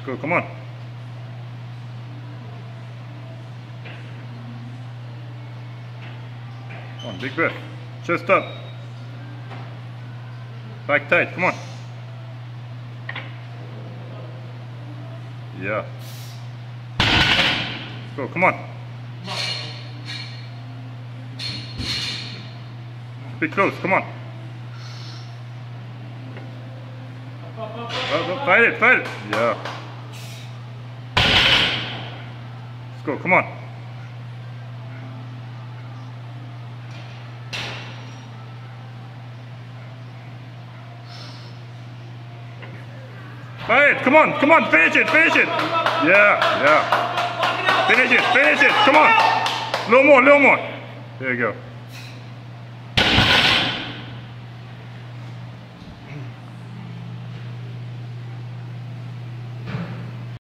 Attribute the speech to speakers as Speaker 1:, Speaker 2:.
Speaker 1: Go, come on. Come on, big breath. Chest up. Back tight, come on. Yeah. Let's go, come on. Be close, come on. Fight it, fight it. Yeah. Let's go, come on. Fight it, come on, finish it. Yeah. Finish it, come on. Little more. There you go.